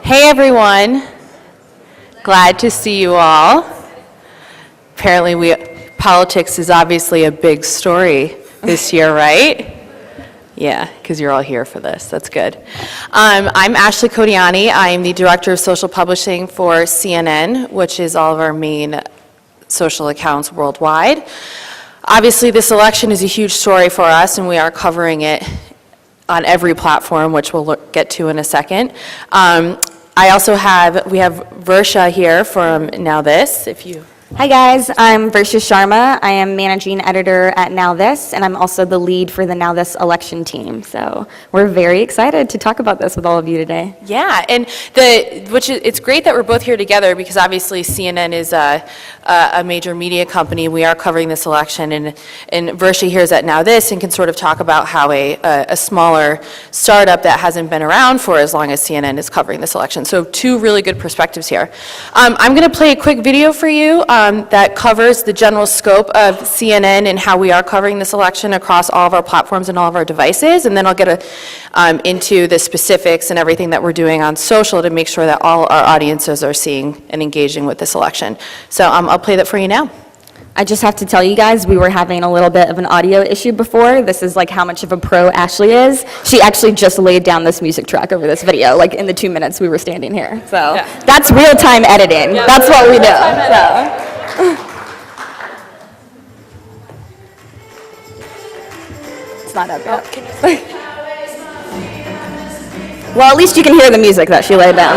Hey everyone, glad to see you all. Apparently politics is obviously a big story this year, right? Yeah, because you're all here for this, that's good. I'm Ashley Codiani, I am the Director of Social Publishing for CNN, which is all of our main social accounts worldwide. Obviously this election is a huge story for us and we are covering it on every platform, which we'll get to in a second. We have Versha here from Now This, if you... Hi guys, I'm Versha Sharma. I am managing editor at Now This, and I'm also the lead for the Now This election team. So we're very excited to talk about this with all of you today. Yeah, and it's great that we're both here together because obviously CNN is a major media company. We are covering this election, and Versha here is at Now This and can sort of talk about how a smaller startup that hasn't been around for as long as CNN is covering this election. So two really good perspectives here. I'm going to play a quick video for you. That covers the general scope of CNN and how we are covering this election across all of our platforms and all of our devices, and then I'll get into the specifics and everything that we're doing on social to make sure that all our audiences are seeing and engaging with this election. So I'll play that for you now. I just have to tell you guys, we were having a little bit of an audio issue before. This is like how much of a pro Ashley is. She actually just laid down this music track over this video, like in the 2 minutes we were standing here. So yeah. That's real-time editing. Yeah, that's what we do. So. It's not up yet. Well, at least you can hear the music that she laid down.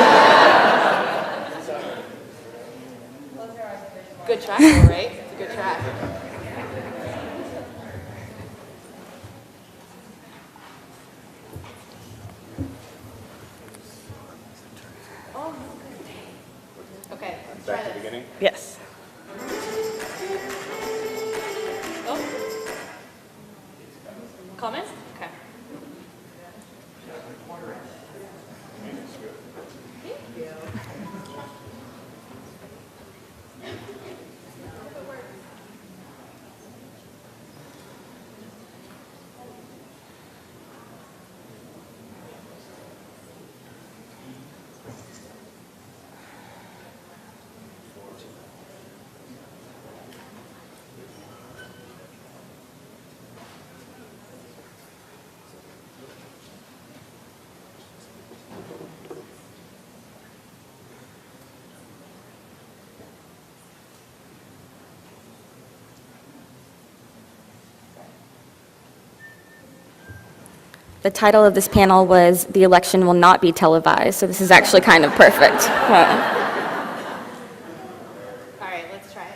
Good track, right? It's a good track. Okay, let's try this. Beginning? Yes. Comments? Okay. Thank you. The title of this panel was "The Election Will Not Be Televised," so this is actually kind of perfect. All right, let's try it.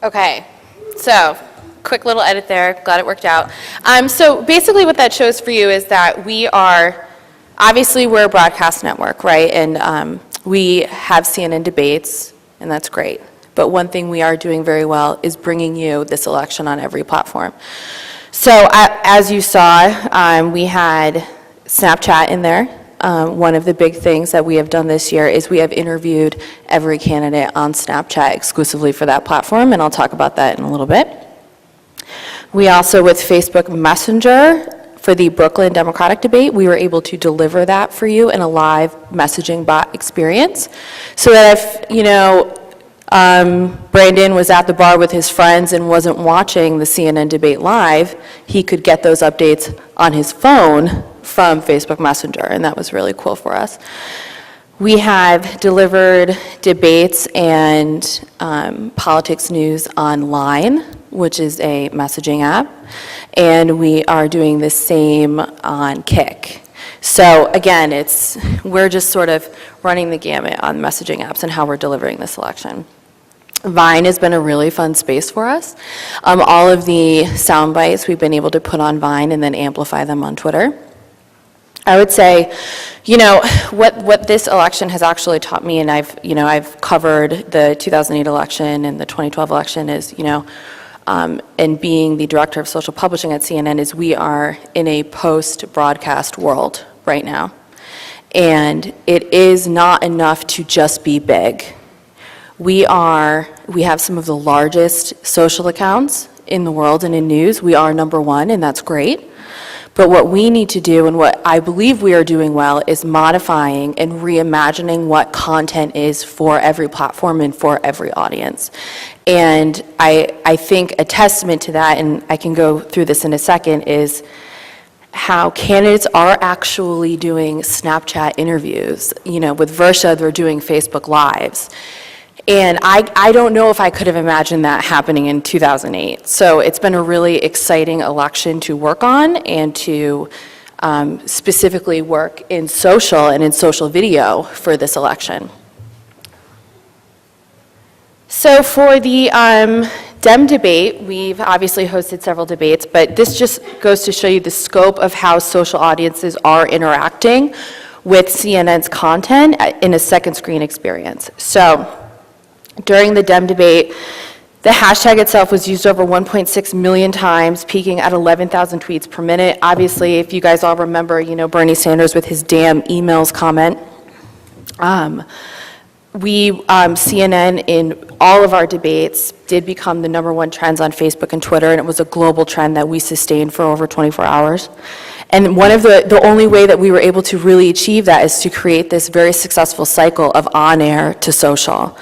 Okay, so quick little edit there, glad it worked out. So basically what that shows for you is that obviously we're a broadcast network, right? And we have CNN debates, and that's great. But one thing we are doing very well is bringing you this election on every platform. So as you saw, we had Snapchat in there. One of the big things that we have done this year is we have interviewed every candidate on Snapchat exclusively for that platform, and I'll talk about that in a little bit. We also, with Facebook Messenger, for the Brooklyn Democratic debate, we were able to deliver that for you in a live messaging bot experience so that if, Brandon was at the bar with his friends and wasn't watching the CNN debate live, he could get those updates on his phone from Facebook Messenger, and that was really cool for us. We have delivered debates and politics news online, which is a messaging app, and we are doing the same on Kick. So again, we're just sort of running the gamut on messaging apps and how we're delivering this election. Vine has been a really fun space for us. All of the sound bites we've been able to put on Vine and then amplify them on Twitter. I would say, what this election has actually taught me, and I've covered the 2008 election and the 2012 election, is, and being the director of social publishing at CNN, is we are in a post-broadcast world right now. And it is not enough to just be big. We have some of the largest social accounts in the world and in news. We are number one, and that's great. But what we need to do, and what I believe we are doing well, is modifying and reimagining what content is for every platform and for every audience. And I think a testament to that, and I can go through this in a second, is how candidates are actually doing Snapchat interviews. With Versha, they're doing Facebook Lives. And I don't know if I could have imagined that happening in 2008. So it's been a really exciting election to work on and to specifically work in social and in social video for this election. So for the Dem debate, we've obviously hosted several debates, but this just goes to show you the scope of how social audiences are interacting with CNN's content in a second screen experience. So during the Dem debate, the hashtag itself was used over 1.6 million times, peaking at 11,000 tweets per minute. Obviously, if you guys all remember, Bernie Sanders with his damn emails comment. CNN in all of our debates did become the #1 trends on Facebook and Twitter, and it was a global trend that we sustained for over 24 hours. And one of the only way that we were able to really achieve that is to create this very successful cycle of on-air to social.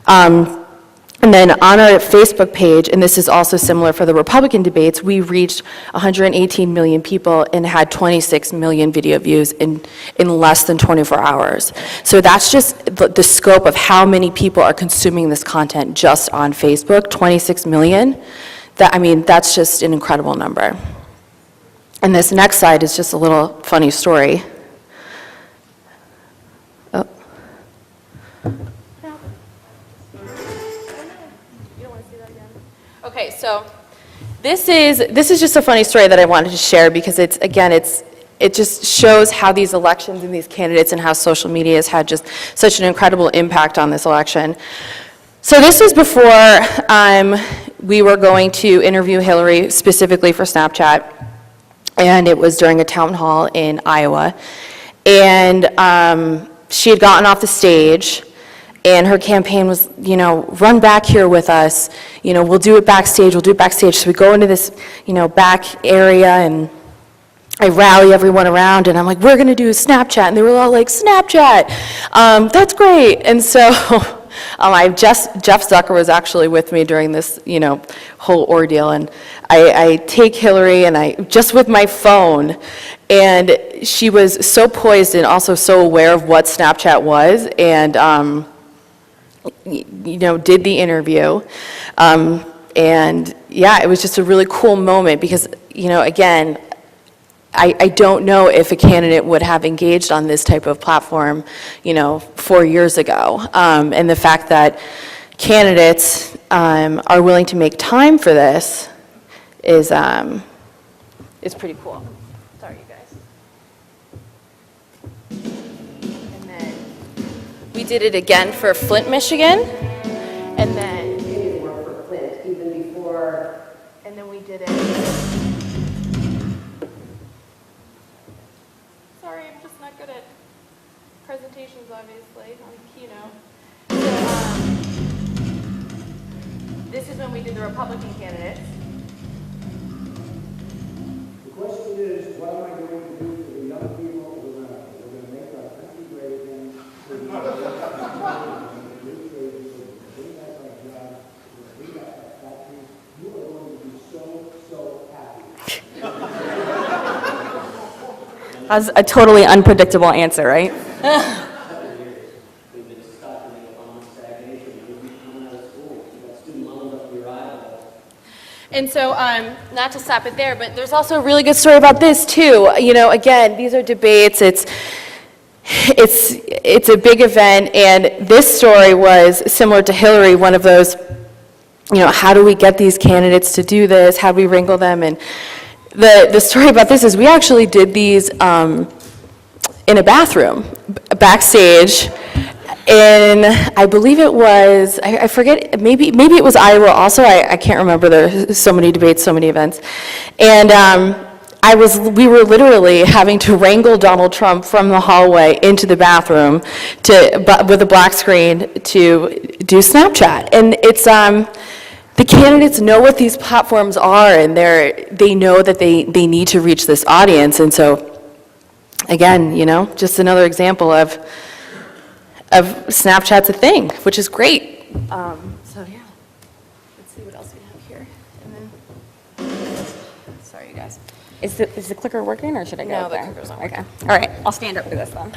And then on our Facebook page, and this is also similar for the Republican debates, we reached 118 million people and had 26 million video views in less than 24 hours. So that's just the scope of how many people are consuming this content just on Facebook, 26 million. That's just an incredible number. And this next slide is just a little funny story. Okay, so this is just a funny story that I wanted to share because it just shows how these elections and these candidates and how social media has had just such an incredible impact on this election. So this was before we were going to interview Hillary specifically for Snapchat, and it was during a town hall in Iowa, and she had gotten off the stage. And her campaign was, run back here with us. We'll do it backstage. So we go into this, back area, and I rally everyone around, and I'm like, we're going to do a Snapchat. And they were all like, Snapchat, that's great. And so Jeff Zucker was actually with me during this, whole ordeal. And I take Hillary, and just with my phone, and she was so poised and also so aware of what Snapchat was, and did the interview. And yeah, it was just a really cool moment because, again, I don't know if a candidate would have engaged on this type of platform, 4 years ago. And the fact that candidates are willing to make time for this is pretty cool. Sorry, you guys. We did it again for Flint, Michigan, and then it didn't work for Flint even before, and then we did it. Sorry, I'm just not good at presentations, obviously, on Keynote. So, this is when we did the Republican candidates. The question is, what am I going to do for the young people who are going to make our country great again? That's a totally unpredictable answer, right? We've been stuck in the Obama stagnation. We've been coming out of school. We've got student loans up your eye. And so, not to stop it there, but there's also a really good story about this too. You know, again, these are debates. It's a big event, and this story was similar to Hillary, one of those, you know, how do we get these candidates to do this? How do we wrangle them? And the story about this is we actually did these in a bathroom, backstage, in, I believe it was, I forget, maybe it was Iowa also, I can't remember, there's so many debates, so many events. And we were literally having to wrangle Donald Trump from the hallway into the bathroom with a black screen to do Snapchat. And it's, the candidates know what these platforms are, and they know that they need to reach this audience. And so, again, you know, just another example of Snapchat's a thing, which is great. So yeah, let's see what else we have here. And then, sorry, you guys. Is the clicker working, or should I go No, up the there? clicker's not Okay. All right. I'll stand up for this then.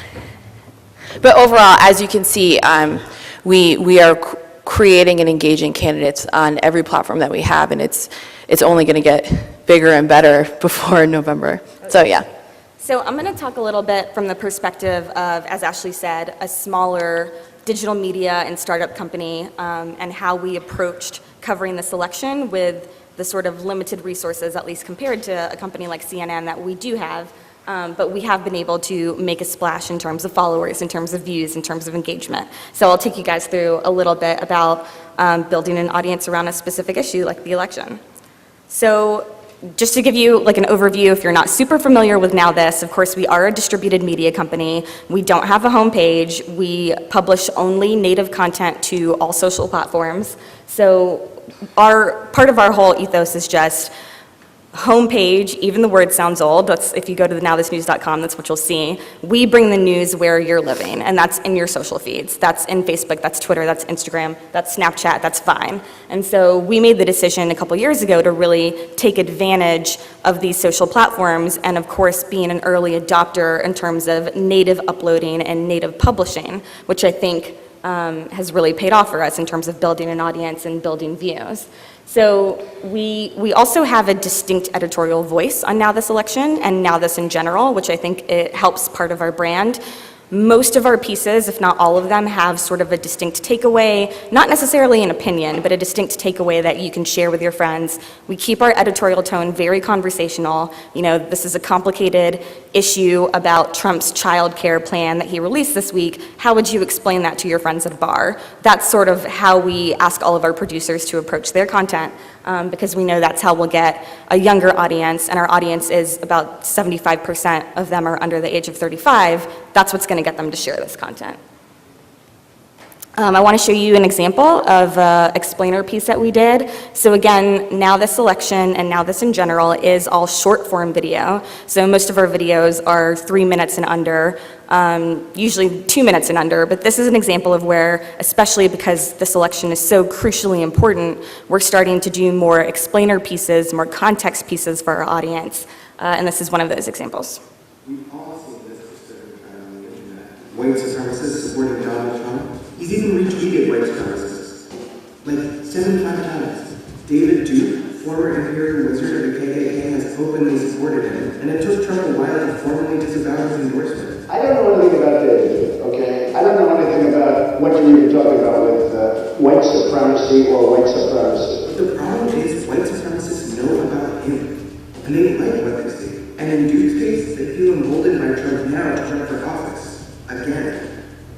But overall, as you can see, we are creating and engaging candidates on every platform that we have, and it's only going to get bigger and better before November. So yeah. So I'm going to talk a little bit from the perspective of, as Ashley said, a smaller digital media and startup company, and how we approached covering this election with the sort of limited resources, at least compared to a company like CNN that we do have. But we have been able to make a splash in terms of followers, in terms of views, in terms of engagement. So I'll take you guys through a little bit about building an audience around a specific issue like the election. So just to give you like an overview, if you're not super familiar with Now This, of course, we are a distributed media company. We don't have a homepage. We publish only native content to all social platforms. So part of our whole ethos is just homepage, even the word sounds old. That's, if you go to the nowthisnews.com, that's what you'll see. We bring the news where you're living, and that's in your social feeds. That's in Facebook, that's Twitter, that's Instagram, that's Snapchat, that's Vine. And so we made the decision a couple years ago to really take advantage of these social platforms, and of course being an early adopter in terms of native uploading and native publishing, which I think has really paid off for us in terms of building an audience and building views. So we also have a distinct editorial voice on Now This election and Now This in general, which I think it helps part of our brand. Most of our pieces, if not all of them, have sort of a distinct takeaway, not necessarily an opinion, but a distinct takeaway that you can share with your friends. We keep our editorial tone very conversational. You know, this is a complicated issue about Trump's child care plan that he released this week. How would you explain that to your friends at a bar? That's sort of how we ask all of our producers to approach their content, because we know that's how we'll get a younger audience, and our audience is about 75% of them are under the age of 35. That's what's going to get them to share this content. I want to show you an example of an explainer piece that we did. So again, Now This election and Now This in general is all short form video. So most of our videos are 3 minutes and under, usually 2 minutes and under, but this is an example of where, especially because this election is so crucially important, we're starting to do more explainer pieces, more context pieces for our audience, and this is one of those examples. We've all seen this disturbing trend on the internet. White supremacists supporting Donald Trump. He's even retweeted white supremacists. Like 75 times. David Duke, former Imperial Wizard of the KKK, has openly supported him, and it took Trump a while to formally disavow his endorsement. I don't know anything about David, okay? I don't know anything about what you're even talking about with white supremacy or white supremacy. But the problem is white supremacists know about him, and they like what they see. And in Duke's case, they feel emboldened by Trump now to run for office. Again.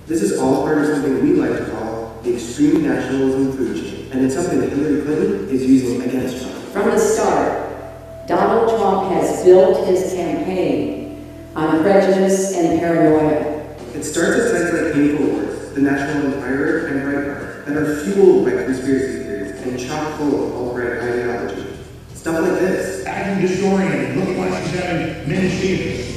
This is all part of something we like to call the extreme nationalism food chain, and it's something that Hillary Clinton is using against Trump. From the start, Donald Trump has built his campaign on prejudice and paranoia. It starts at sites like InfoWars, the National Enquirer, and Breitbart that are fueled by conspiracy theories and chock full of alt-right ideology. Stuff like this. Acting historian, look like she's having meningitis.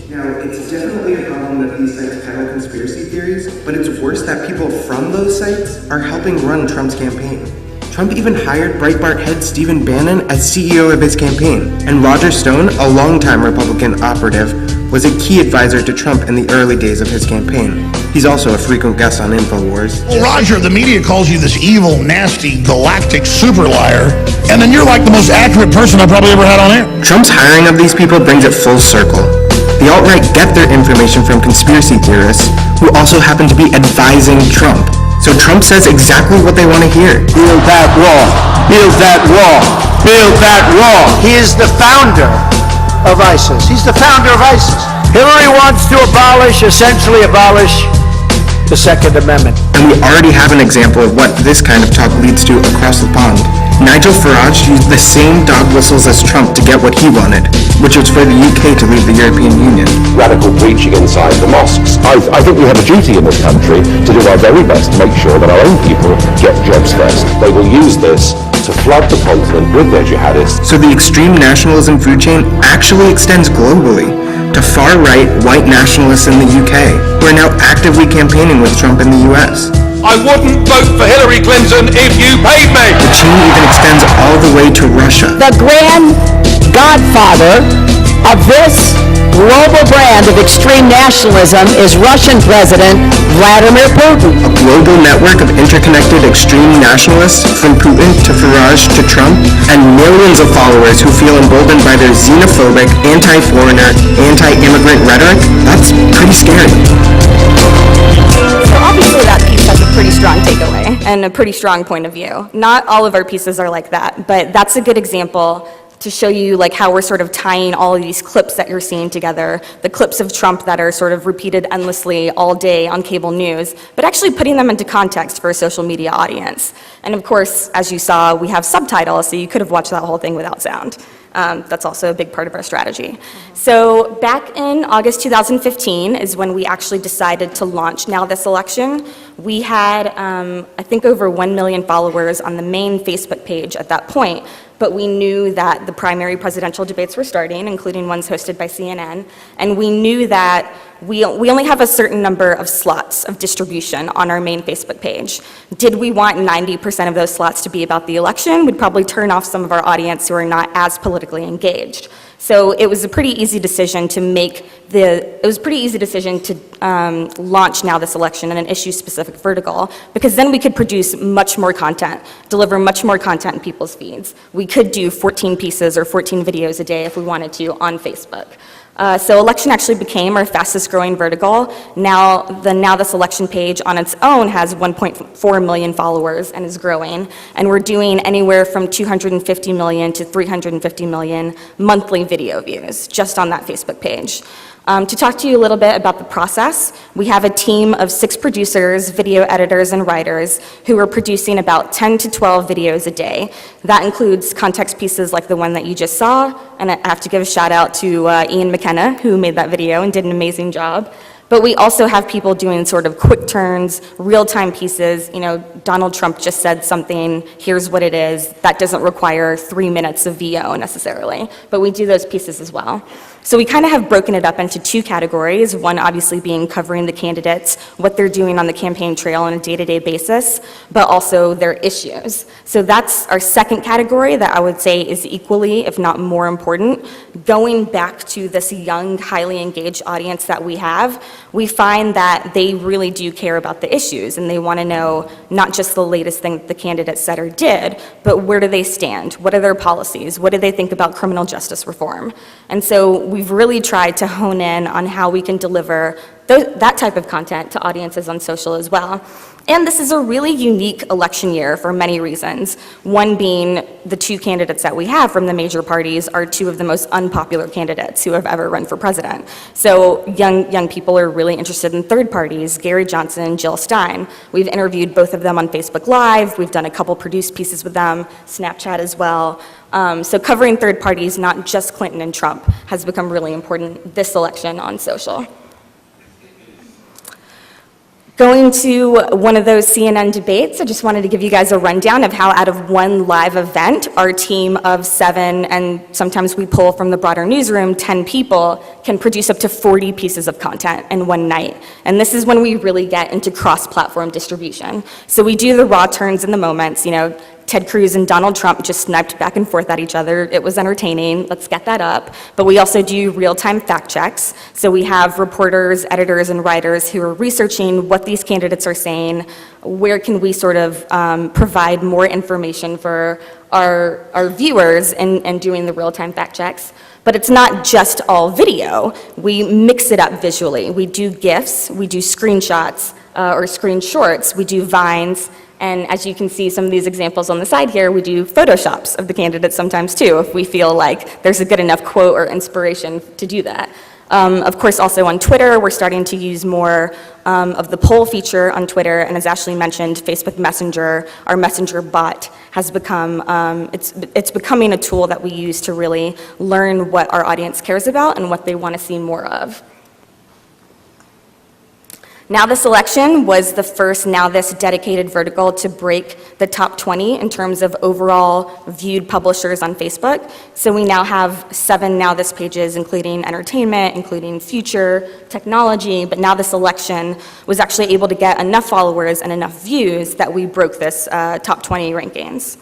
Now, it's definitely a problem that these sites peddle conspiracy theories, but it's worse that people from those sites are helping run Trump's campaign. Trump even hired Breitbart head Stephen Bannon as CEO of his campaign, and Roger Stone, a longtime Republican operative, was a key advisor to Trump in the early days of his campaign. He's also a frequent guest on InfoWars. Well, Roger, the media calls you this evil, nasty, galactic super liar, and then you're like the most accurate person I've probably ever had on air. Trump's hiring of these people brings it full circle. The alt-right get their information from conspiracy theorists who also happen to be advising Trump. So Trump says exactly what they want to hear. Build that wall. Build that wall. Build that wall. He is the founder of ISIS. He's the founder of ISIS. Hillary wants to essentially abolish the Second Amendment. And we already have an example of what this kind of talk leads to across the pond. Nigel Farage used the same dog whistles as Trump to get what he wanted, which was for the UK to leave the European Union. Radical preaching inside the mosques. I think we have a duty in this country to do our very best to make sure that our own people get jobs first. They will use this to flood the continent with their jihadists. So the extreme nationalism food chain actually extends globally to far-right white nationalists in the UK, who are now actively campaigning with Trump in the US. I wouldn't vote for Hillary Clinton if you paid me. The chain even extends all the way to Russia. The grand godfather of this global brand of extreme nationalism is Russian President Vladimir Putin. A global network of interconnected extreme nationalists, from Putin to Farage to Trump, and millions of followers who feel emboldened by their xenophobic, anti-foreigner, anti-immigrant rhetoric. That's pretty scary. So obviously that piece has a pretty strong takeaway and a pretty strong point of view. Not all of our pieces are like that, but that's a good example to show you like how we're sort of tying all of these clips that you're seeing together, the clips of Trump that are sort of repeated endlessly all day on cable news, but actually putting them into context for a social media audience. And of course, as you saw, we have subtitles, so you could have watched that whole thing without sound. That's also a big part of our strategy. So back in August 2015 is when we actually decided to launch Now This Election. We had, I think, over 1 million followers on the main Facebook page at that point, but we knew that the primary presidential debates were starting, including ones hosted by CNN, and we knew that we only have a certain number of slots of distribution on our main Facebook page. Did we want 90% of those slots to be about the election? We'd probably turn off some of our audience who are not as politically engaged. So it was a pretty easy decision to launch Now This Election in an issue-specific vertical, because then we could produce much more content, deliver much more content in people's feeds. We could do 14 pieces or 14 videos a day if we wanted to on Facebook. So election actually became our fastest growing vertical. Now, the Now This Election page on its own has 1.4 million followers and is growing. And we're doing anywhere from 250 million to 350 million monthly video views just on that Facebook page. To talk to you a little bit about the process, we have a team of 6 producers, video editors, and writers who are producing about 10 to 12 videos a day. That includes context pieces like the one that you just saw, and I have to give a shout out to Ian McKenna, who made that video and did an amazing job. But we also have people doing sort of quick turns, real-time pieces. You know, Donald Trump just said something, here's what it is. That doesn't require 3 minutes of VO necessarily, but we do those pieces as well. So we kind of have broken it up into 2 categories, one obviously being covering the candidates, what they're doing on the campaign trail on a day-to-day basis, but also their issues. So that's our second category that I would say is equally, if not more important. Going back to this young, highly engaged audience that we have, we find that they really do care about the issues, and they want to know not just the latest thing that the candidate said or did, but where do they stand? What are their policies? What do they think about criminal justice reform? And so we've really tried to hone in on how we can deliver that type of content to audiences on social as well. And this is a really unique election year for many reasons. One being the 2 candidates that we have from the major parties are 2 of the most unpopular candidates who have ever run for president. So young people are really interested in third parties, Gary Johnson and Jill Stein. We've interviewed both of them on Facebook Live. We've done a couple produced pieces with them, Snapchat as well. So covering third parties, not just Clinton and Trump, has become really important this election on social. Going to one of those CNN debates, I just wanted to give you guys a rundown of how out of one live event, our team of 7, and sometimes we pull from the broader newsroom, 10 people, can produce up to 40 pieces of content in one night. And this is when we really get into cross-platform distribution. So we do the raw turns in the moments, you know, Ted Cruz and Donald Trump just sniped back and forth at each other. It was entertaining. Let's get that up. But we also do real-time fact checks. So we have reporters, editors, and writers who are researching what these candidates are saying, where can we sort of provide more information for our viewers and doing the real-time fact checks. But it's not just all video. We mix it up visually. We do GIFs, we do screenshots or screen shorts, we do vines, and as you can see some of these examples on the side here, we do photoshops of the candidates sometimes too, if we feel like there's a good enough quote or inspiration to do that. Of course, also on Twitter, we're starting to use more of the poll feature on Twitter, and as Ashley mentioned, Facebook Messenger, our Messenger bot, has become, it's becoming a tool that we use to really learn what our audience cares about and what they want to see more of. Now This Election was the first Now This dedicated vertical to break the top 20 in terms of overall viewed publishers on Facebook. So we now have 7 Now This pages, including entertainment, including future, technology, but Now This Election was actually able to get enough followers and enough views that we broke this top 20 rankings.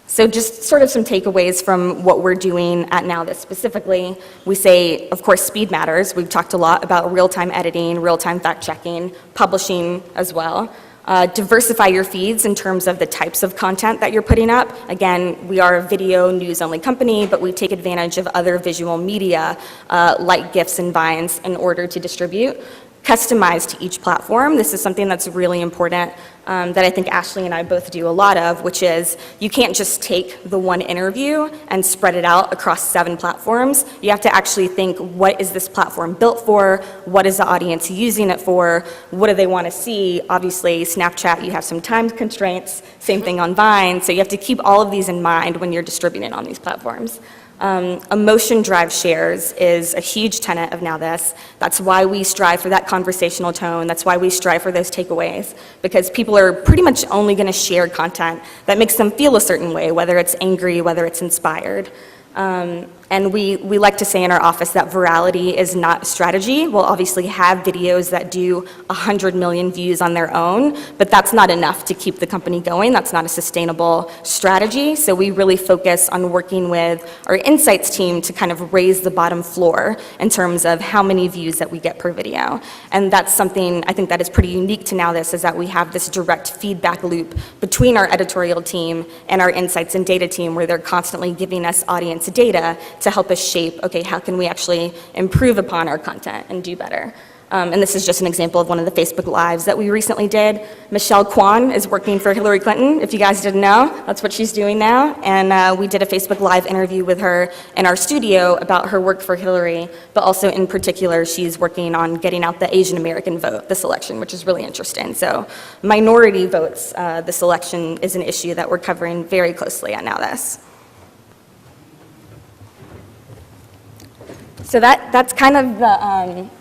So just sort of some takeaways from what we're doing at Now This specifically. We say, of course, speed matters. We've talked a lot about real-time editing, real-time fact-checking, publishing as well. Diversify your feeds in terms of the types of content that you're putting up. Again, we are a video news-only company, but we take advantage of other visual media like GIFs and Vines in order to distribute. Customized to each platform. This is something that's really important that I think Ashley and I both do a lot of, which is you can't just take the one interview and spread it out across 7 platforms. You have to actually think, what is this platform built for? What is the audience using it for? What do they want to see? Obviously, Snapchat, you have some time constraints. Same thing on Vine. So you have to keep all of these in mind when you're distributing on these platforms. Emotion drive shares is a huge tenet of Now This. That's why we strive for that conversational tone. That's why we strive for those takeaways, because people are pretty much only going to share content that makes them feel a certain way, whether it's angry, whether it's inspired. And we like to say in our office that virality is not strategy. We'll obviously have videos that do 100 million views on their own, but that's not enough to keep the company going. That's not a sustainable strategy. So we really focus on working with our insights team to kind of raise the bottom floor in terms of how many views that we get per video. And that's something I think that is pretty unique to Now This, is that we have this direct feedback loop between our editorial team and our insights and data team, where they're constantly giving us audience data to help us shape, okay, how can we actually improve upon our content and do better? And this is just an example of one of the Facebook Lives that we recently did. Michelle Kwan is working for Hillary Clinton, if you guys didn't know. That's what she's doing now. And we did a Facebook Live interview with her in our studio about her work for Hillary, but also in particular, she's working on getting out the Asian American vote this election, which is really interesting. So minority votes this election is an issue that we're covering very closely at Now This. So that's kind of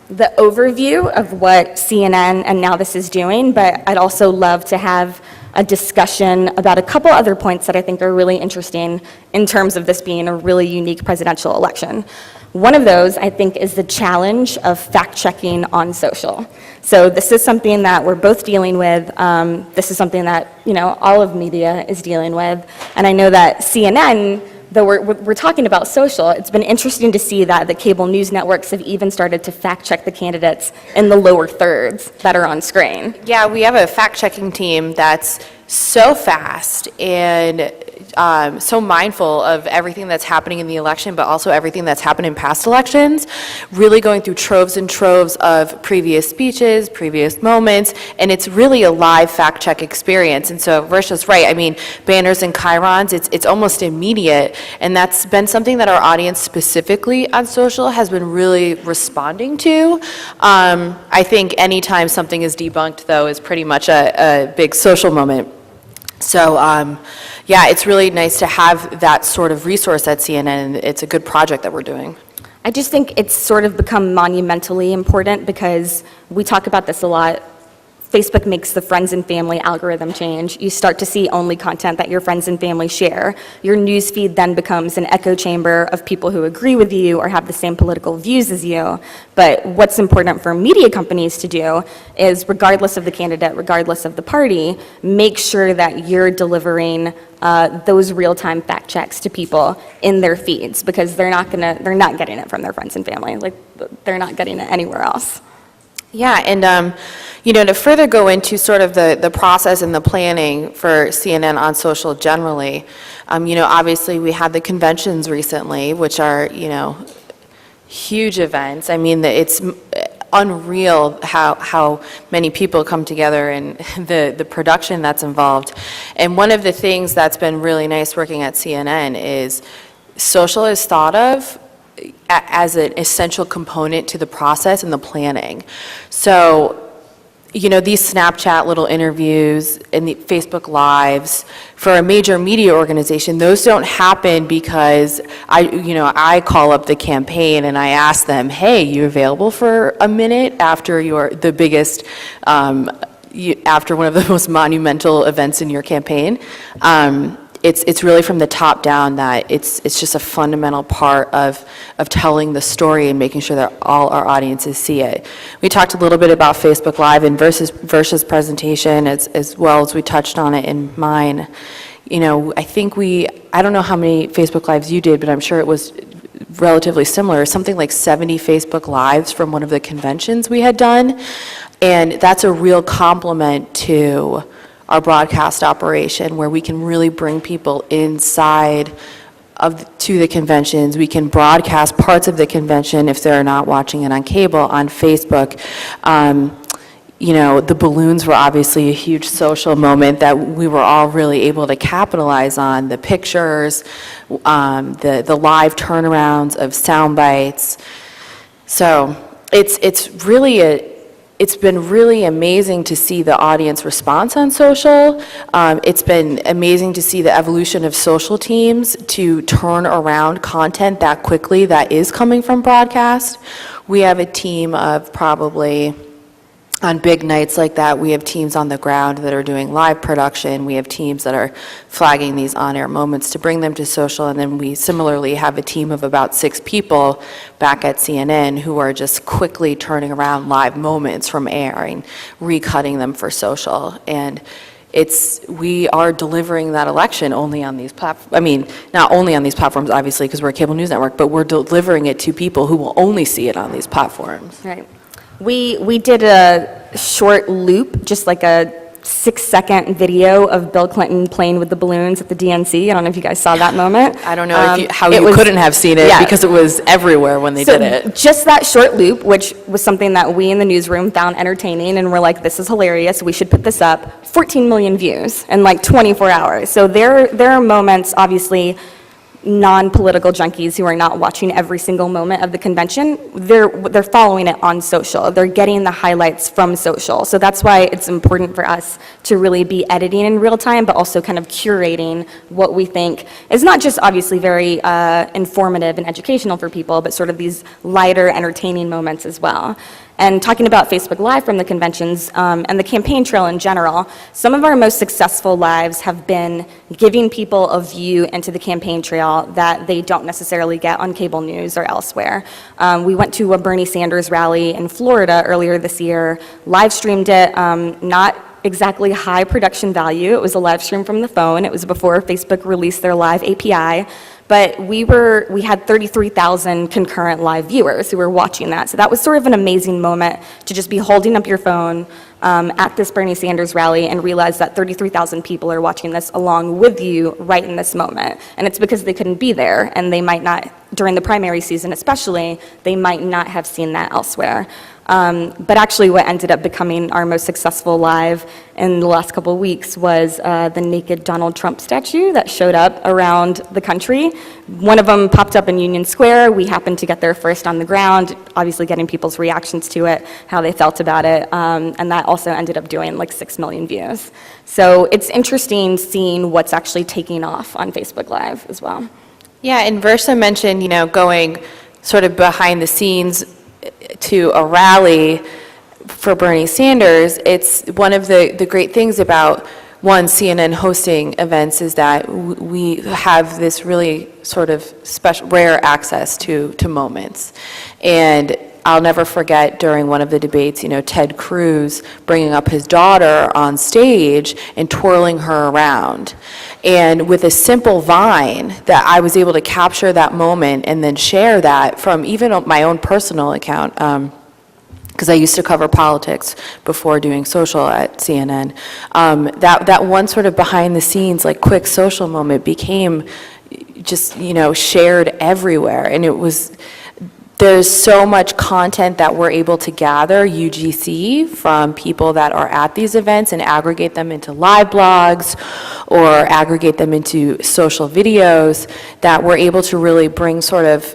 the overview of what CNN and Now This is doing, but I'd also love to have a discussion about a couple other points that I think are really interesting in terms of this being a really unique presidential election. One of those, I think, is the challenge of fact-checking on social. So this is something that we're both dealing with. This is something that, you know, all of media is dealing with. And I know that CNN, though we're talking about social, it's been interesting to see that the cable news networks have even started to fact-check the candidates in the lower thirds that are on screen. Yeah, we have a fact-checking team that's so fast and so mindful of everything that's happening in the election, but also everything that's happened in past elections, really going through troves and troves of previous speeches, previous moments, and it's really a live fact-check experience. And so Varsha's right. I mean, banners and chyrons, it's almost immediate, and that's been something that our audience specifically on social has been really responding to. I think anytime something is debunked, though, is pretty much a big social moment. So, yeah, it's really nice to have that sort of resource at CNN. It's a good project that we're doing. I just think it's sort of become monumentally important because we talk about this a lot Facebook makes the friends and family algorithm change. You start to see only content that your friends and family share. Your news feed then becomes an echo chamber of people who agree with you or have the same political views as you. But what's important for media companies to do is, regardless of the candidate, regardless of the party, make sure that you're delivering those real-time fact checks to people in their feeds, because they're not getting it from their friends and family. Like, they're not getting it anywhere else. Yeah, and to further go into sort of the process and the planning for CNN on social generally, obviously we had the conventions recently, which are, huge events. I mean, it's unreal how many people come together and the production that's involved. And one of the things that's been really nice working at CNN is social is thought of as an essential component to the process and the planning. So, these Snapchat little interviews and the Facebook Lives for a major media organization, those don't happen because I call up the campaign and I ask them, hey, you available for a minute after the biggest, after one of the most monumental events in your campaign? It's really from the top down that it's just a fundamental part of telling the story and making sure that all our audiences see it. We talked a little bit about Facebook Live and Versa's presentation as well as we touched on it in mine. I think I don't know how many Facebook Lives you did, but I'm sure it was relatively similar, something like 70 Facebook Lives from one of the conventions we had done. And that's a real compliment to our broadcast operation, where we can really bring people inside to the conventions. We can broadcast parts of the convention if they're not watching it on cable, on Facebook. The balloons were obviously a huge social moment that we were all really able to capitalize on. The pictures, the live turnarounds of sound bites. So it's been really amazing to see the audience response on social. It's been amazing to see the evolution of social teams to turn around content that quickly that is coming from broadcast. We have a team of probably, on big nights like that, we have teams on the ground that are doing live production. We have teams that are flagging these on-air moments to bring them to social. And then we similarly have a team of about 6 people back at CNN who are just quickly turning around live moments from air and recutting them for social. And we are delivering that election only on these platforms. I mean, not only on these platforms, obviously, because we're a cable news network, but we're delivering it to people who will only see it on these platforms. Right. We did a short loop, just like a 6-second video of Bill Clinton playing with the balloons at the DNC. I don't know if you guys saw that moment. I don't know how you couldn't have seen it, because it was everywhere when they did it. Just that short loop, which was something that we in the newsroom found entertaining, and we're like, this is hilarious, we should put this up. 14 million views in like 24 hours. So there are moments, obviously, non-political junkies who are not watching every single moment of the convention, they're following it on social. They're getting the highlights from social. So that's why it's important for us to really be editing in real time, but also kind of curating what we think is not just obviously very informative and educational for people, but sort of these lighter, entertaining moments as well. And talking about Facebook Live from the conventions and the campaign trail in general, some of our most successful lives have been giving people a view into the campaign trail that they don't necessarily get on cable news or elsewhere. We went to a Bernie Sanders rally in Florida earlier this year, live streamed it, not exactly high production value. It was a live stream from the phone. It was before Facebook released their live API. But we had 33,000 concurrent live viewers who were watching that. So that was sort of an amazing moment to just be holding up your phone at this Bernie Sanders rally and realize that 33,000 people are watching this along with you right in this moment. And it's because they couldn't be there, and they might not, during the primary season especially, they might not have seen that elsewhere. But actually what ended up becoming our most successful live in the last couple of weeks was the naked Donald Trump statue that showed up around the country. One of them popped up in Union Square. We happened to get there first on the ground, obviously getting people's reactions to it, how they felt about it, and that also ended up doing like 6 million views. So it's interesting seeing what's actually taking off on Facebook Live as well. Yeah, and Versa mentioned, going sort of behind the scenes to a rally. for Bernie Sanders, it's one of the great things about CNN hosting events is that we have this really sort of special, rare access to moments. And I'll never forget during one of the debates, Ted Cruz bringing up his daughter on stage and twirling her around. And with a simple Vine, that I was able to capture that moment and then share that from even my own personal account, because I used to cover politics before doing social at CNN. That one sort of behind the scenes, like quick social moment became just, shared everywhere. And there's so much content that we're able to gather, UGC, from people that are at these events and aggregate them into live blogs or aggregate them into social videos that we're able to really bring sort of,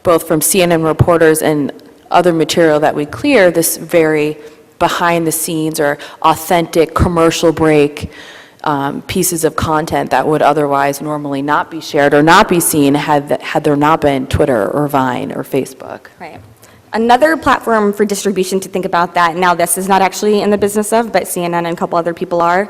both from CNN reporters and other material that we clear, this very behind the scenes or authentic commercial break pieces of content that would otherwise normally not be shared or not be seen had there not been Twitter or Vine or Facebook. Right. Another platform for distribution to think about that, now this is not actually in the business of, but CNN and a couple other people are.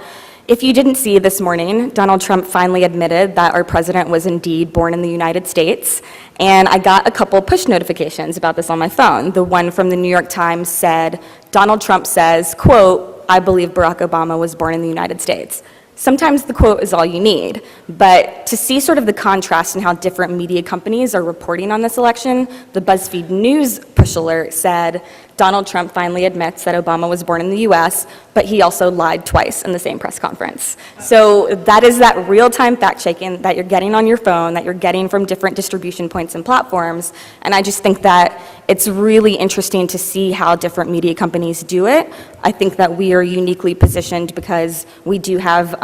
If you didn't see this morning, Donald Trump finally admitted that our president was indeed born in the United States, and I got a couple push notifications about this on my phone. The one from the New York Times said, Donald Trump says, quote, "I believe Barack Obama was born in the United States." Sometimes the quote is all you need, but to see sort of the contrast in how different media companies are reporting on this election, the BuzzFeed News push alert said, Donald Trump finally admits that Obama was born in the US, but he also lied twice in the same press conference. So that is that real-time fact-checking that you're getting on your phone, that you're getting from different distribution points and platforms, and I just think that it's really interesting to see how different media companies do it. I think that we are uniquely positioned because we do have,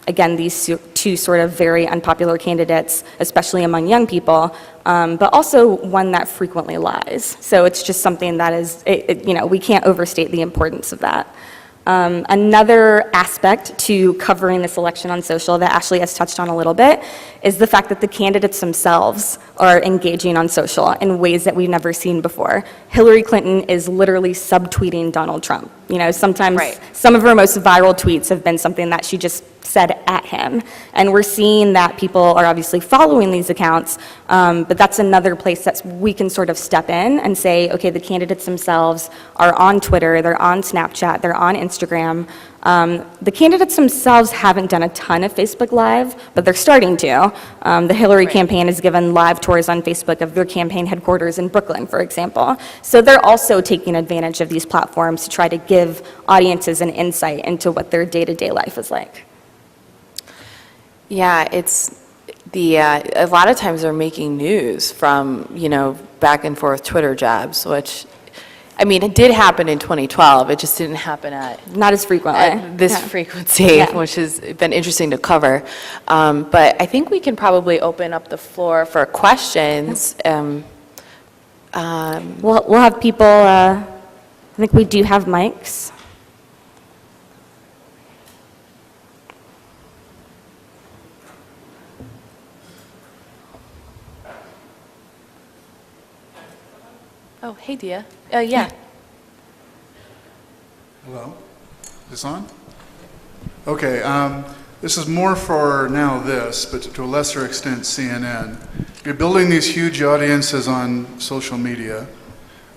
again, these two sort of very unpopular candidates, especially among young people, but also one that frequently lies. So it's just something that is, we can't overstate the importance of that. Another aspect to covering this election on social that Ashley has touched on a little bit is the fact that the candidates themselves are engaging on social in ways that we've never seen before. Hillary Clinton is literally subtweeting Donald Trump. Sometimes some of her most viral tweets have been something that she just said at him. And we're seeing that people are obviously following these accounts, but that's another place that we can sort of step in and say, okay, the candidates themselves are on Twitter, they're on Snapchat, they're on Instagram. The candidates themselves haven't done a ton of Facebook Live, but they're starting to. The Hillary campaign has given live tours on Facebook of their campaign headquarters in Brooklyn, for example. So they're also taking advantage of these platforms to try to give audiences an insight into what their day-to-day life is like. Yeah, it's a lot of times they're making news from, back and forth Twitter jabs, which, it did happen in 2012. It just didn't happen not as frequently. At this frequency, which has been interesting to cover. But I think we can probably open up the floor for questions. We'll have people, I think we do have mics. Oh, hey, Dia. Yeah. Hello? Is this on? Okay, this is more for Now This, but to a lesser extent CNN. You're building these huge audiences on social media.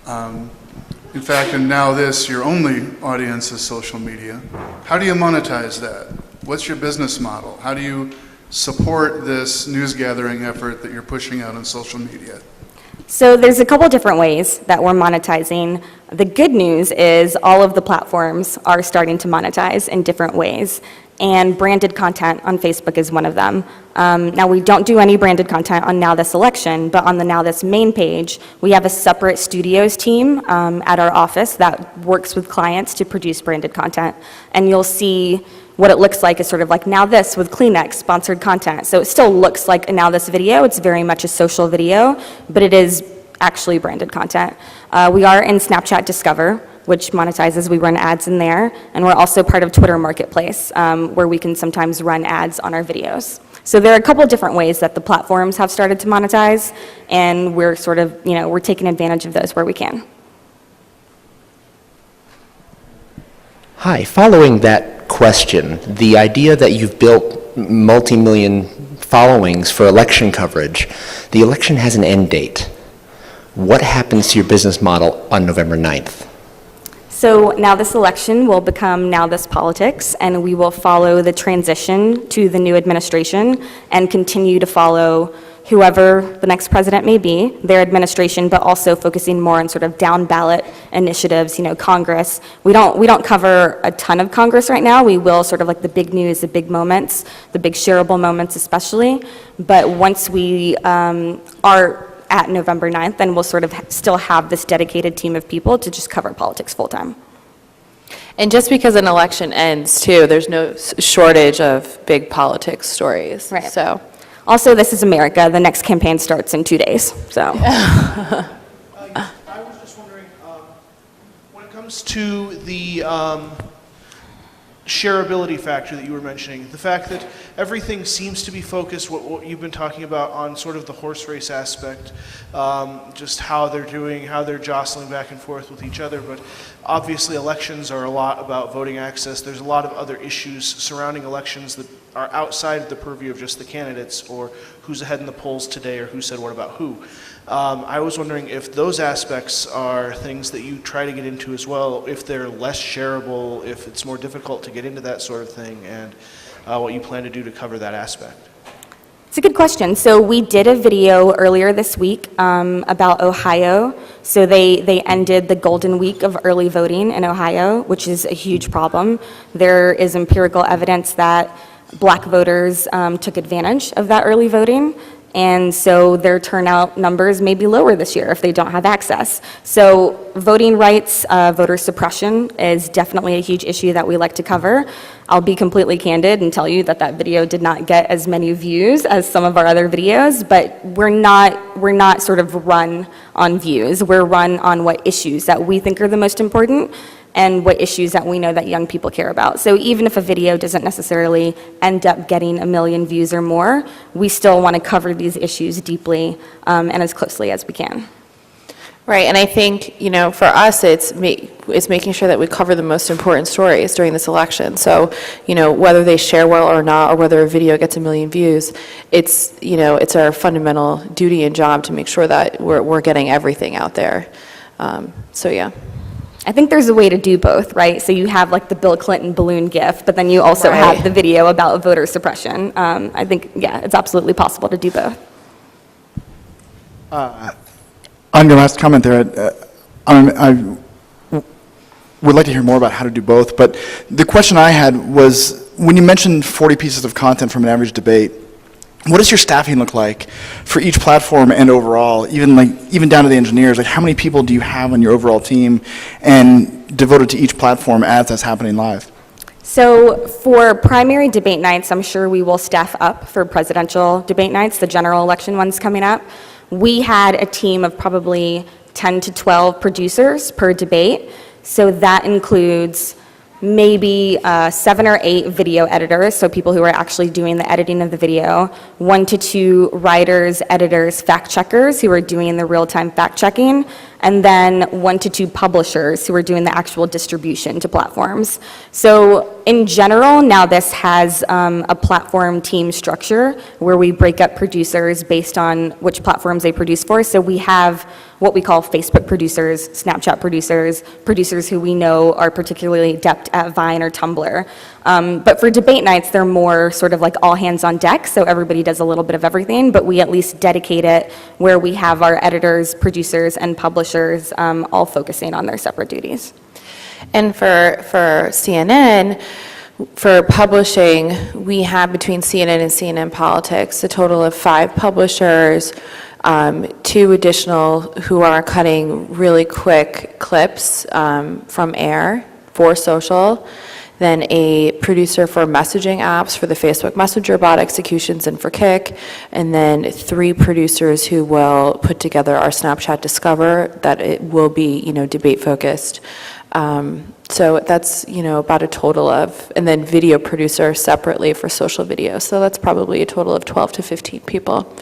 In fact, in Now This, your only audience is social media. How do you monetize that? What's your business model? How do you support this news gathering effort that you're pushing out on social media? So there's a couple different ways that we're monetizing. The good news is all of the platforms are starting to monetize in different ways, and branded content on Facebook is one of them. Now, we don't do any branded content on Now This election, but on the Now This main page, we have a separate studios team at our office that works with clients to produce branded content, and you'll see what it looks like is sort of like Now This with Kleenex sponsored content. So it still looks like a Now This video. It's very much a social video, but it is actually branded content. We are in Snapchat Discover, which monetizes. We run ads in there. And we're also part of Twitter Marketplace, where we can sometimes run ads on our videos. So there are a couple of different ways that the platforms have started to monetize, and we're sort of, we're taking advantage of those where we can. Hi. Following that question, the idea that you've built multi-million followings for election coverage, the election has an end date. What happens to your business model on November 9th? So now this election will become Now This Politics, and we will follow the transition to the new administration and continue to follow whoever the next president may be, their administration, but also focusing more on sort of down ballot initiatives, Congress. We don't cover a ton of Congress right now. We will sort of like the big news, the big moments, the big shareable moments especially. But once we are at November 9th, then we'll sort of still have this dedicated team of people to just cover politics full time. And just because an election ends, too, there's no shortage of big politics stories. Right. So, Also, this is America. The next campaign starts in 2 days, so. I was just wondering, when it comes to the shareability factor that you were mentioning, the fact that everything seems to be focused, what you've been talking about, on sort of the horse race aspect, just how they're doing, how they're jostling back and forth with each other, but obviously elections are a lot about voting access. There's a lot of other issues surrounding elections that are outside of the purview of just the candidates or who's ahead in the polls today or who said what about who. I was wondering if those aspects are things that you try to get into as well, if they're less shareable, if it's more difficult to get into that sort of thing, and what you plan to do to cover that aspect. It's a good question. So we did a video earlier this week about Ohio. So they ended the golden week of early voting in Ohio, which is a huge problem. There is empirical evidence that Black voters took advantage of that early voting. And so their turnout numbers may be lower this year if they don't have access. So voting rights, voter suppression is definitely a huge issue that we like to cover. I'll be completely candid and tell you that that video did not get as many views as some of our other videos, but we're not sort of run on views. We're run on what issues that we think are the most important and what issues that we know that young people care about. So even if a video doesn't necessarily end up getting 1 million views or more, we still want to cover these issues deeply and as closely as we can. right, and I think, for us, it's making sure that we cover the most important stories during this election. So, whether they share well or not, or whether a video gets 1 million views, it's our fundamental duty and job to make sure that we're getting everything out there. So, yeah. I think there's a way to do both, right? So you have like the Bill Clinton balloon gift, but then you also have the video about voter suppression. I think, it's absolutely possible to do both. On your last comment there, I would like to hear more about how to do both, but the question I had was, when you mentioned 40 pieces of content from an average debate, what does your staffing look like for each platform and overall, even down to the engineers? Like, how many people do you have on your overall team and devoted to each platform as that's happening live? So for primary debate nights, I'm sure we will staff up for presidential debate nights, the general election ones coming up. We had a team of probably 10 to 12 producers per debate. So that includes maybe 7 or 8 video editors, so people who are actually doing the editing of the video, 1 to 2 writers, editors, fact checkers who are doing the real-time fact checking, and then 1 to 2 publishers who are doing the actual distribution to platforms. So in general, now this has a platform team structure where we break up producers based on which platforms they produce for. So we have what we call Facebook producers, Snapchat producers, producers who we know are particularly adept at Vine or Tumblr. But for debate nights, they're more sort of like all hands on deck, so everybody does a little bit of everything, but we at least dedicate it where we have our editors, producers, and publishers all focusing on their separate duties. And for CNN, for publishing, we have between CNN and CNN Politics a total of 5 publishers, 2 additional who are cutting really quick clips from air for social, then a producer for messaging apps for the Facebook Messenger bot executions and for Kik, and then 3 producers who will put together our Snapchat Discover that it will be, debate focused. So that's, about a total of, and then video producer separately for social video. So that's probably a total of 12 to 15 people.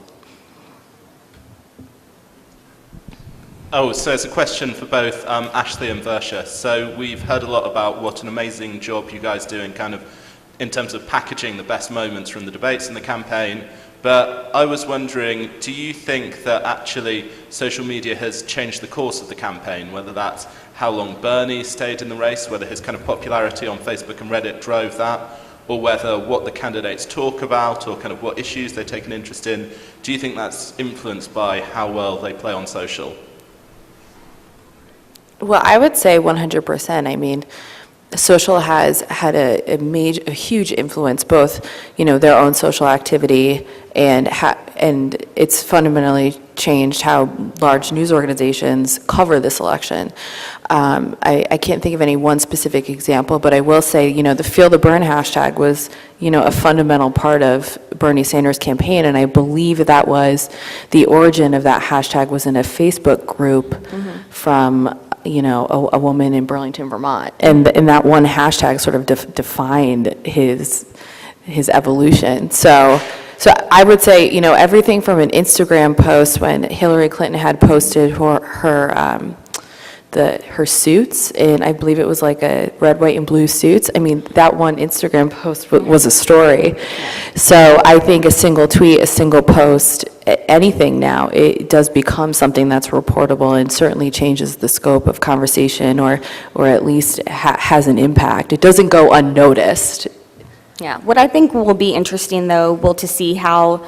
Oh, so it's a question for both Ashley and Versha. So we've heard a lot about what an amazing job you guys do in terms of packaging the best moments from the debates and the campaign. But I was wondering, do you think that actually social media has changed the course of the campaign, whether that's how long Bernie stayed in the race, whether his kind of popularity on Facebook and Reddit drove that, or whether what the candidates talk about or kind of what issues they take an interest in, do you think that's influenced by how well they play on social? Well, I would say 100%. I mean, social has had a huge influence, both, their own social activity and it's fundamentally changed how large news organizations cover this election. I can't think of any one specific example, but I will say, the Feel the Burn hashtag was, a fundamental part of Bernie Sanders' campaign, and I believe that was the origin of that hashtag was in a Facebook group from a woman in Burlington, Vermont. And that one hashtag sort of defined his evolution. So I would say, everything from an Instagram post when Hillary Clinton had posted her suits, and I believe it was like a red, white, and blue suits. I mean, that one Instagram post was a story. So I think a single tweet, a single post, anything now, it does become something that's reportable and certainly changes the scope of conversation or at least has an impact. It doesn't go unnoticed. Yeah, what I think will be interesting, though, will to see how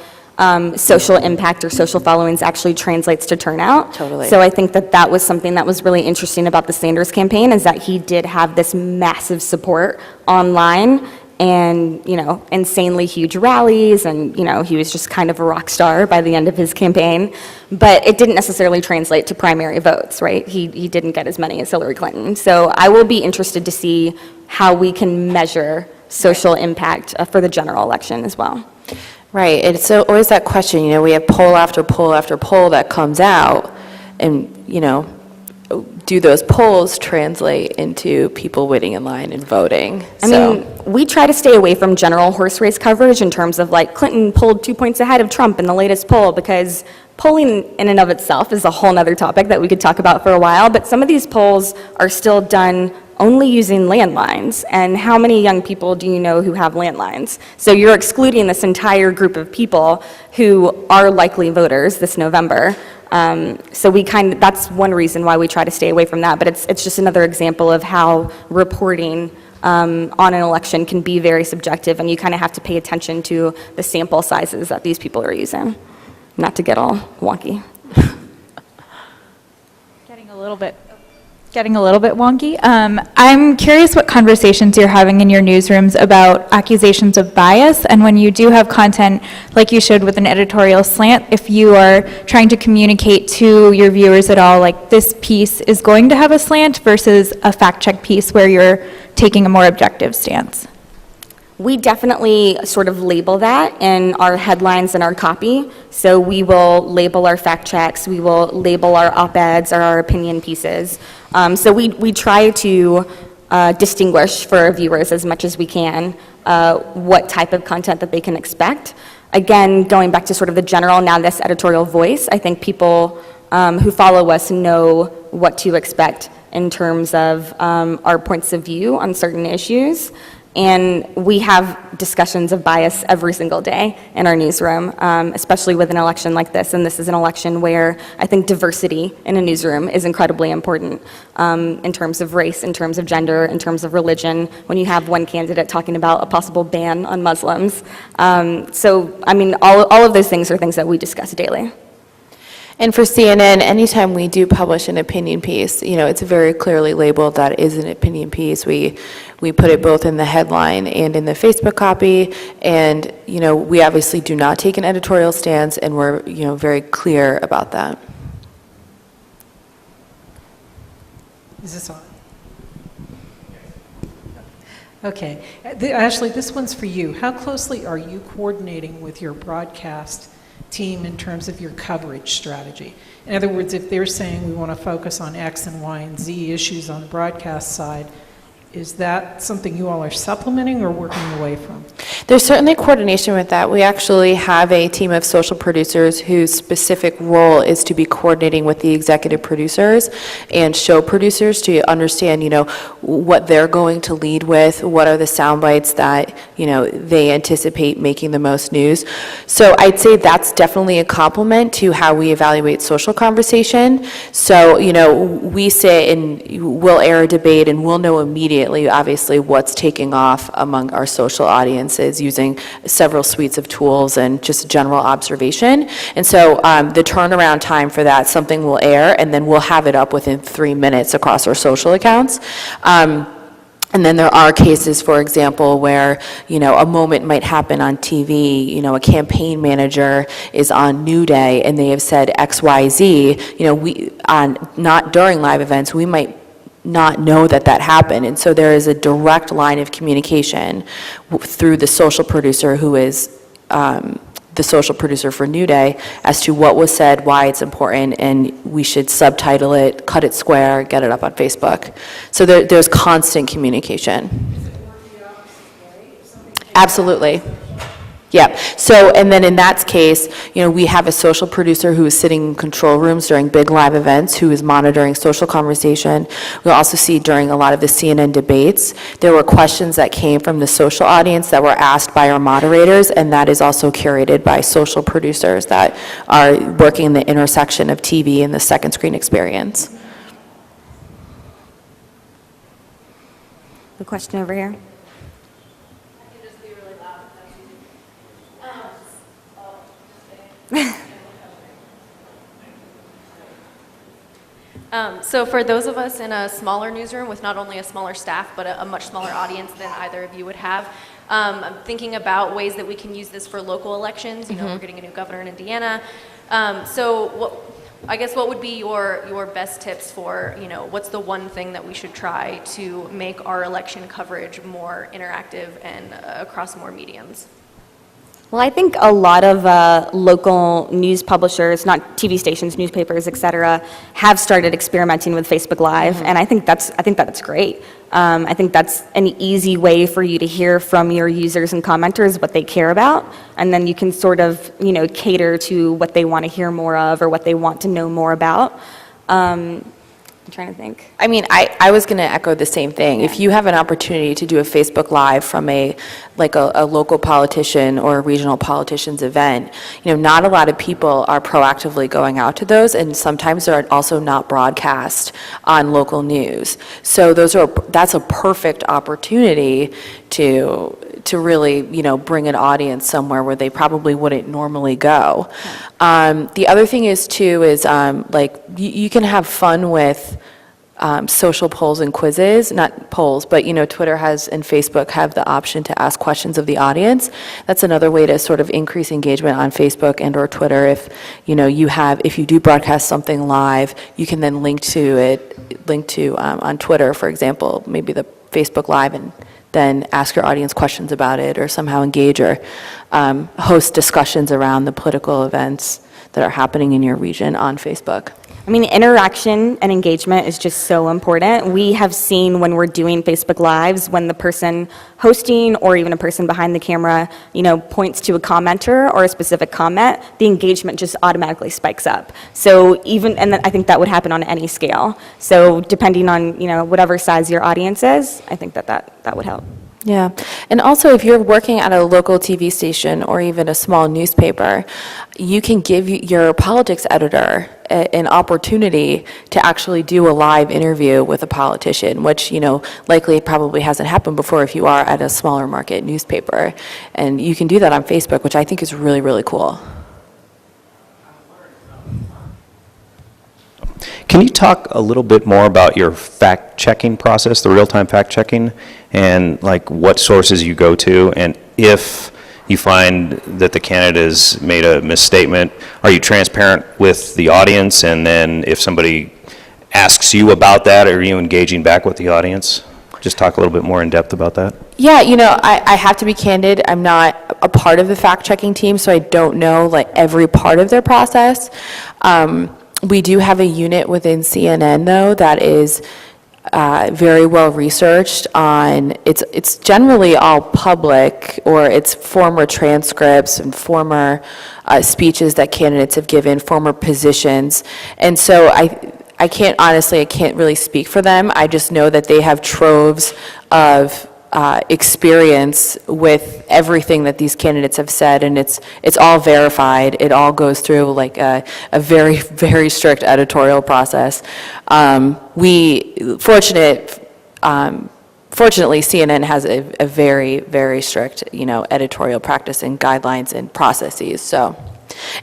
social impact or social followings actually translates to turnout. Totally. So I think that was something that was really interesting about the Sanders campaign, is that he did have this massive support online and, insanely huge rallies, and, he was just kind of a rock star by the end of his campaign. But it didn't necessarily translate to primary votes, right? He didn't get as many as Hillary Clinton. So I will be interested to see how we can measure social impact for the general election as well. Right, and it's always that question, we have poll after poll after poll that comes out, and, do those polls translate into people waiting in line and voting? I mean, we try to stay away from general horse race coverage in terms of like Clinton pulled 2 points ahead of Trump in the latest poll, because polling in and of itself is a whole nother topic that we could talk about for a while, but some of these polls are still done only using landlines, and how many young people do you know who have landlines? So you're excluding this entire group of people who are likely voters this November. So that's one reason why we try to stay away from that, but it's just another example of how reporting on an election can be very subjective, and you kind of have to pay attention to the sample sizes that these people are using, not to get all wonky. Getting a little bit wonky. I'm curious what conversations you're having in your newsrooms about accusations of bias, and when you do have content like you showed with an editorial slant, if you are trying to communicate to your viewers at all, like this piece is going to have a slant versus a fact check piece where you're taking a more objective stance. We definitely sort of label that in our headlines and our copy. So we will label our fact checks, we will label our op-eds or our opinion pieces. So we try to distinguish for our viewers as much as we can what type of content that they can expect. Again, going back to sort of the general, now this editorial voice, I think people who follow us know what to expect in terms of our points of view on certain issues. And we have discussions of bias every single day in our newsroom, especially with an election like this. And this is an election where I think diversity in a newsroom is incredibly important in terms of race, in terms of gender, in terms of religion, when you have one candidate talking about a possible ban on Muslims. So, I mean, all of those things are things that we discuss daily. And for CNN, anytime we do publish an opinion piece, it's very clearly labeled that is an opinion piece. We put it both in the headline and in the Facebook copy, and we obviously do not take an editorial stance, and we're very clear about that. Is this on? Okay. Ashley, this one's for you. How closely are you coordinating with your broadcast team in terms of your coverage strategy? In other words, if they're saying we want to focus on X and Y and Z issues on the broadcast side, is that something you all are supplementing or working away from? There's certainly coordination with that. We actually have a team of social producers whose specific role is to be coordinating with the executive producers and show producers to understand, what they're going to lead with, what are the sound bites that, they anticipate making the most news. So I'd say that's definitely a complement to how we evaluate social conversation. So, we sit and we'll air a debate and we'll know immediately, obviously, what's taking off among our social audiences using several suites of tools and just general observation. And so the turnaround time for that, something will air and then we'll have it up within 3 minutes across our social accounts. And then there are cases, for example, where, a moment might happen on TV, a campaign manager is on New Day and they have said X, Y, Z, not during live events, we might not know that happened. And so there is a direct line of communication through the social producer who is the social producer for New Day as to what was said, why it's important, and we should subtitle it, cut it square, get it up on Facebook. So there's constant communication. Absolutely. Yeah. So, and then in that case, we have a social producer who is sitting in control rooms during big live events, who is monitoring social conversation. We'll also see during a lot of the CNN debates, there were questions that came from the social audience that were asked by our moderators, and that is also curated by social producers that are working in the intersection of TV and the second screen experience. The question over here. So for those of us in a smaller newsroom with not only a smaller staff, but a much smaller audience than either of you would have, I'm thinking about ways that we can use this for local elections. We're getting a new governor in Indiana. I guess what would be your best tips for, what's the one thing that we should try to make our election coverage more interactive and across more mediums? Well, I think a lot of local news publishers, not TV stations, newspapers, et cetera, have started experimenting with Facebook Live, and I think that's great. I think that's an easy way for you to hear from your users and commenters what they care about, and then you can sort of, cater to what they want to hear more of or what they want to know more about. I'm trying to think. I mean, I was going to echo the same thing. Yeah. If you have an opportunity to do a Facebook Live from a local politician or a regional politician's event, not a lot of people are proactively going out to those, and sometimes they're also not broadcast on local news. So that's a perfect opportunity to really, bring an audience somewhere where they probably wouldn't normally go. The other thing is you can have fun with social polls and quizzes, not polls, but Twitter has and Facebook have the option to ask questions of the audience. That's another way to sort of increase engagement on Facebook and or Twitter. If if you do broadcast something live, you can then link to on Twitter, for example, maybe the Facebook Live, and then ask your audience questions about it or somehow engage or host discussions around the political events that are happening in your region on Facebook. I mean, interaction and engagement is just so important. We have seen when we're doing Facebook Lives, when the person hosting or even a person behind the camera, points to a commenter or a specific comment, the engagement just automatically spikes up. So and I think that would happen on any scale. So depending on, whatever size your audience is, I think that would help. Yeah, and also if you're working at a local TV station or even a small newspaper, you can give your politics editor an opportunity to actually do a live interview with a politician, which, likely probably hasn't happened before if you are at a smaller market newspaper. And you can do that on Facebook, which I think is really, really cool. Can you talk a little bit more about your fact-checking process, the real-time fact-checking, and what sources you go to, and if you find that the candidate has made a misstatement, are you transparent with the audience, and then if somebody asks you about that, are you engaging back with the audience? Just talk a little bit more in depth about that. Yeah, I have to be candid. I'm not a part of the fact-checking team, so I don't know every part of their process. We do have a unit within CNN, though, that is very well researched on, it's generally all public, or it's former transcripts and former speeches that candidates have given, former positions. And so I can't really speak for them. I just know that they have troves of experience with everything that these candidates have said, and it's all verified. It all goes through like a very, very strict editorial process. Fortunately, CNN has a very, very strict, editorial practice and guidelines and processes. So,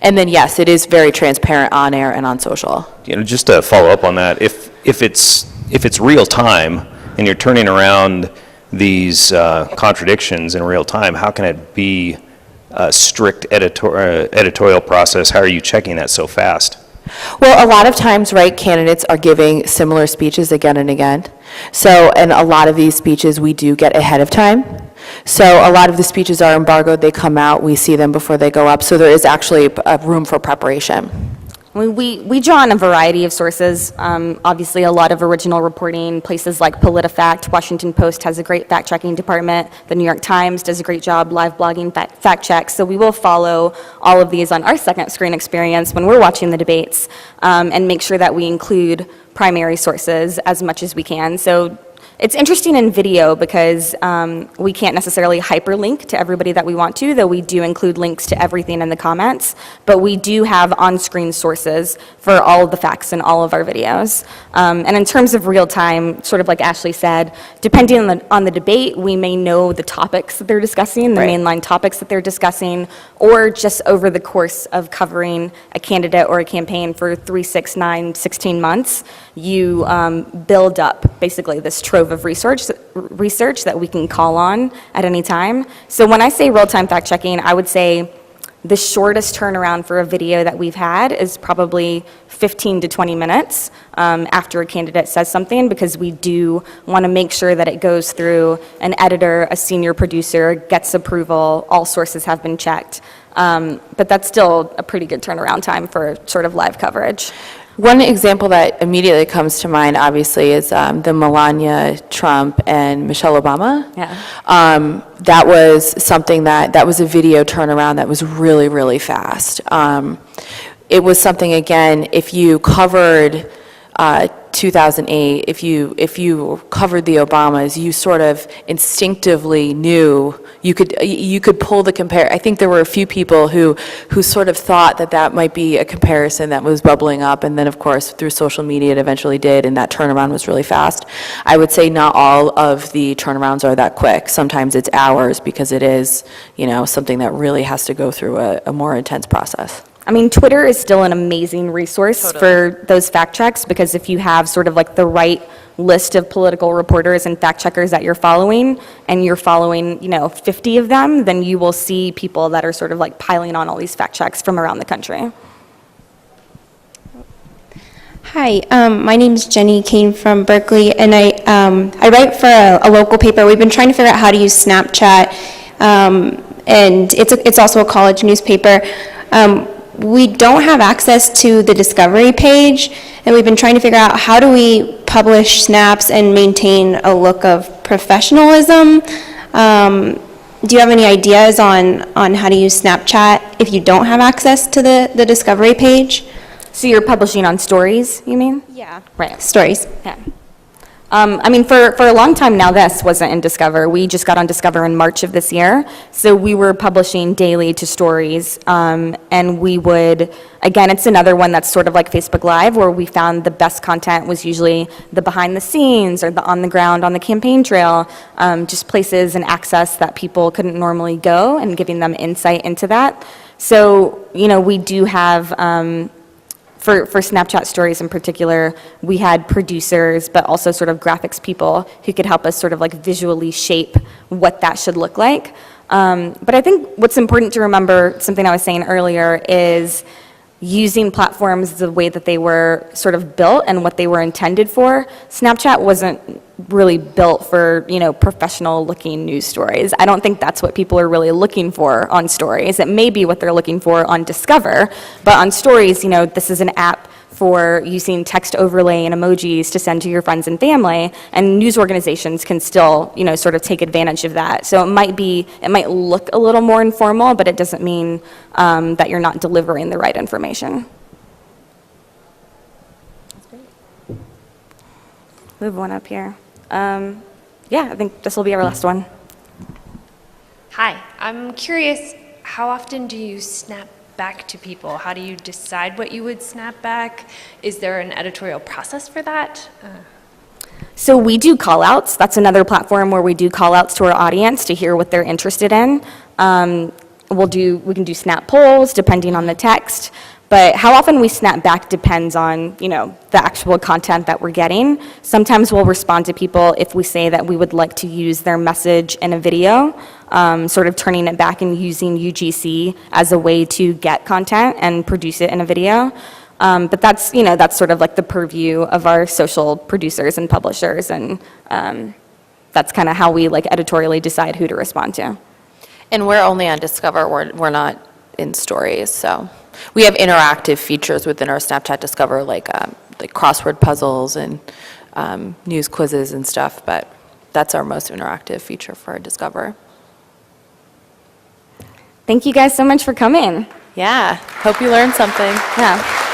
and then yes, it is very transparent on air and on social. Just to follow up on that, if it's real time and you're turning around these contradictions in real time, how can it be a strict editorial process? How are you checking that so fast? Well, a lot of times, right, candidates are giving similar speeches again and again. So, and a lot of these speeches we do get ahead of time. So a lot of the speeches are embargoed. They come out, we see them before they go up. So there is actually a room for preparation. We draw on a variety of sources. Obviously, a lot of original reporting. Places like PolitiFact, Washington Post has a great fact-checking department. The New York Times does a great job live blogging fact checks. So we will follow all of these on our second screen experience when we're watching the debates, and make sure that we include primary sources as much as we can. So it's interesting in video because we can't necessarily hyperlink to everybody that we want to, though we do include links to everything in the comments, but we do have on-screen sources for all of the facts in all of our videos. And in terms of real time, sort of like Ashley said, depending on the debate, we may know the topics that they're discussing, the mainline topics that they're discussing, or just over the course of covering a candidate or a campaign for 3, 6, 9, 16 months, you build up basically this trove of research that we can call on at any time. So when I say real-time fact-checking, I would say the shortest turnaround for a video that we've had is probably 15 to 20 minutes after a candidate says something, because we do want to make sure that it goes through an editor, a senior producer, gets approval, all sources have been checked. But that's still a pretty good turnaround time for sort of live coverage. One example that immediately comes to mind, obviously, is the Melania Trump and Michelle Obama. Yeah. That was something that was a video turnaround that was really, really fast. It was something, again, if you covered 2008, if you covered the Obamas, you sort of instinctively knew you could pull the compare. I think there were a few people who sort of thought that might be a comparison that was bubbling up, and then of course through social media it eventually did, and that turnaround was really fast. I would say not all of the turnarounds are that quick. Sometimes it's hours because it is, something that really has to go through a more intense process. I mean, Twitter is still an amazing resource for those fact checks, because if you have sort of like the right list of political reporters and fact checkers that you're following, and you're following, 50 of them, then you will see people that are sort of like piling on all these fact checks from around the country. Hi, my name is Jenny Kane from Berkeley, and I write for a local paper. We've been trying to figure out how to use Snapchat, and it's also a college newspaper. We don't have access to the discovery page, and we've been trying to figure out how do we publish snaps and maintain a look of professionalism. Do you have any ideas on how to use Snapchat if you don't have access to the discovery page? So you're publishing on stories, you mean? Yeah. Right. Stories. Yeah. I mean, for a long time now, this wasn't in Discover. We just got on Discover in March of this year. So we were publishing daily to stories. And we would, again, it's another one that's sort of like Facebook Live, where we found the best content was usually the behind the scenes or the on the ground on the campaign trail, just places and access that people couldn't normally go, and giving them insight into that. So, we do have, for Snapchat stories in particular, we had producers, but also sort of graphics people who could help us sort of like visually shape what that should look like. But I think what's important to remember, something I was saying earlier, is using platforms the way that they were sort of built and what they were intended for. Snapchat wasn't really built for, professional looking news stories. I don't think that's what people are really looking for on stories. It may be what they're looking for on Discover, but on stories, this is an app for using text overlay and emojis to send to your friends and family, and news organizations can still, sort of take advantage of that. So it might look a little more informal, but it doesn't mean that you're not delivering the right information. Move one up here. I think this will be our last one. Hi, I'm curious, how often do you snap back to people? How do you decide what you would snap back? Is there an editorial process for that? So we do call-outs. That's another platform where we do call-outs to our audience to hear what they're interested in. We can do snap polls depending on the text, but how often we snap back depends on, the actual content that we're getting. Sometimes we'll respond to people if we say that we would like to use their message in a video, sort of turning it back and using UGC as a way to get content and produce it in a video. But that's sort of like the purview of our social producers and publishers, and that's kind of how we editorially decide who to respond to. And we're only on Discover, we're not in Stories, so. We have interactive features within our Snapchat Discover, like crossword puzzles and news quizzes and stuff, but that's our most interactive feature for Discover. Thank you guys so much for coming. Yeah, hope you learned something. Yeah.